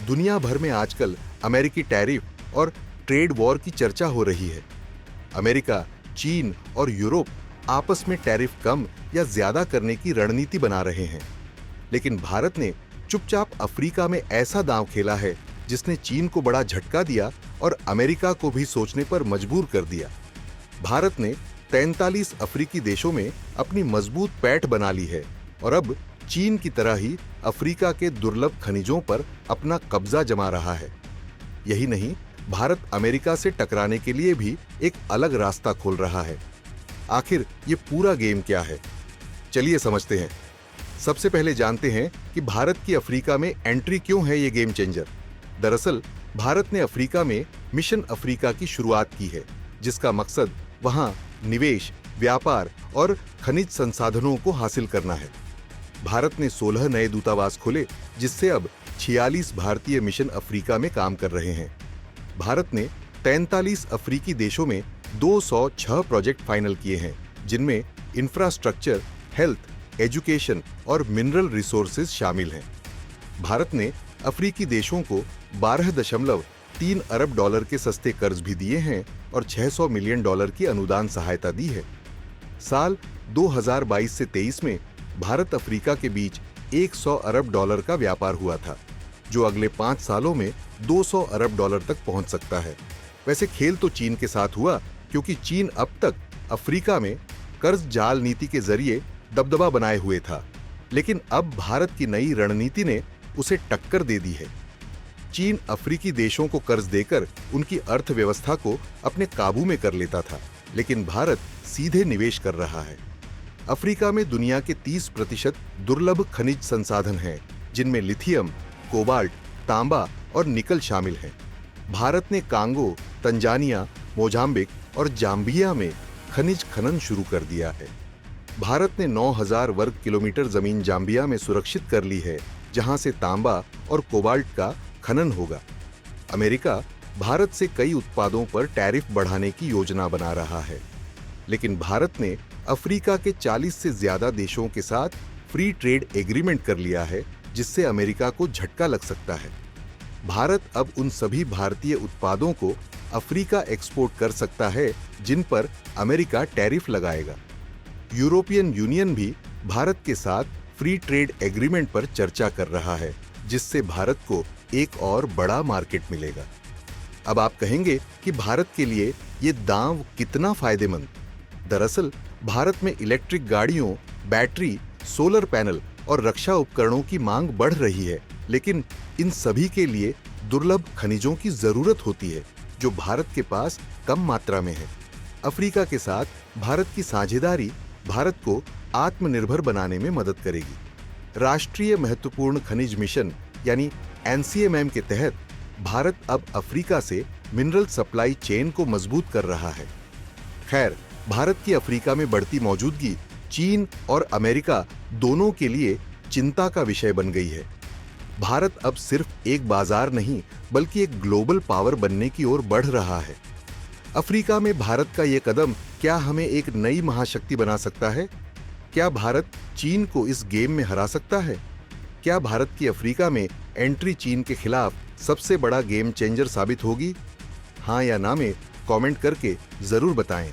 दुनिया भर में आजकल अमेरिकी टैरिफ और ट्रेड वॉर की चर्चा हो रही है। अमेरिका, चीन और यूरोप आपस में टैरिफ कम या ज्यादा करने की रणनीति बना रहे हैं, लेकिन भारत ने चुपचाप अफ्रीका में ऐसा दांव खेला है जिसने चीन को बड़ा झटका दिया और अमेरिका को भी सोचने पर मजबूर कर दिया। भारत ने 43 अफ्रीकी देशों में अपनी मजबूत पैठ बना ली है और अब चीन की तरह ही अफ्रीका के दुर्लभ खनिजों पर अपना कब्जा जमा रहा है। यही नहीं, भारत अमेरिका से टकराने के लिए भी एक अलग रास्ता खोल रहा है। आखिर ये पूरा गेम क्या है? चलिए समझते हैं। सबसे पहले जानते हैं कि भारत की अफ्रीका में एंट्री क्यों है ये गेम चेंजर। दरअसल भारत ने अफ्रीका में मिशन अफ्रीका की शुरुआत की है, जिसका मकसद वहां निवेश, व्यापार और खनिज संसाधनों को हासिल करना है। भारत ने 16 नए दूतावास खोले, जिससे अब 46 भारतीय मिशन अफ्रीका में काम कर रहे हैं। भारत ने 43 अफ्रीकी देशों में 206 प्रोजेक्ट फाइनल किए हैं, जिनमें इंफ्रास्ट्रक्चर, हेल्थ, एजुकेशन और मिनरल रिसोर्सेज शामिल हैं। भारत ने अफ्रीकी देशों को 12.3 अरब डॉलर के सस्ते कर्ज भी दिए हैं और 600 मिलियन डॉलर की अनुदान सहायता दी है। साल 2022 से 23 में भारत अफ्रीका के बीच 100 अरब डॉलर का व्यापार हुआ था, जो अगले 5 सालों में 200 अरब डॉलर तक पहुंच सकता है। वैसे खेल तो चीन के साथ हुआ, क्योंकि चीन अब तक अफ्रीका में कर्ज जाल नीति के जरिए दबदबा बनाए हुए था, लेकिन अब भारत की नई रणनीति ने उसे टक्कर दे दी है। चीन अफ्रीकी देशों को कर्ज देकर उनकी अर्थव्यवस्था को अपने काबू में कर लेता था, लेकिन भारत सीधे निवेश कर रहा है। अफ्रीका में दुनिया के 30% दुर्लभ खनिज संसाधन हैं, जिनमें लिथियम, कोबाल्ट, तांबा और निकल शामिल हैं। भारत ने कांगो, तंजानिया, मोजाम्बिक और जाम्बिया में खनिज खनन शुरू कर दिया है। भारत ने 9000 वर्ग किलोमीटर जमीन जाम्बिया में सुरक्षित कर ली है, जहां से तांबा और कोबाल्ट का खनन होगा। अमेरिका भारत से कई उत्पादों पर टैरिफ बढ़ाने की योजना बना रहा है, लेकिन भारत ने अफ्रीका के 40 से ज्यादा देशों के साथ फ्री ट्रेड एग्रीमेंट कर लिया है, जिससे अमेरिका को झटका लग सकता है। भारत अब उन सभी भारतीय उत्पादों को अफ्रीका एक्सपोर्ट कर सकता है जिन पर अमेरिका टैरिफ लगाएगा। यूरोपियन यूनियन भी भारत के साथ फ्री ट्रेड एग्रीमेंट पर चर्चा कर रहा है, जिससे भारत को एक और बड़ा मार्केट मिलेगा। अब आप कहेंगे कि भारत के लिए ये दांव कितना फायदेमंद? दरअसल भारत में इलेक्ट्रिक गाड़ियों, बैटरी, सोलर पैनल और रक्षा उपकरणों की मांग बढ़ रही है, लेकिन इन सभी के लिए दुर्लभ खनिजों की जरूरत होती है, जो भारत के पास कम मात्रा में है। अफ्रीका के साथ भारत की साझेदारी भारत को आत्मनिर्भर बनाने में मदद करेगी। राष्ट्रीय महत्वपूर्ण खनिज मिशन यानी NCMM के तहत भारत अब अफ्रीका से मिनरल सप्लाई चेन को मजबूत कर रहा है। खैर, भारत की अफ्रीका में बढ़ती मौजूदगी चीन और अमेरिका दोनों के लिए चिंता का विषय बन गई है। भारत अब सिर्फ एक बाजार नहीं, बल्कि एक ग्लोबल पावर बनने की ओर बढ़ रहा है। अफ्रीका में भारत का यह कदम क्या हमें एक नई महाशक्ति बना सकता है? क्या भारत चीन को इस गेम में हरा सकता है? क्या भारत की अफ्रीका में एंट्री चीन के खिलाफ सबसे बड़ा गेम चेंजर साबित होगी? हाँ या ना में कमेंट करके जरूर बताएं।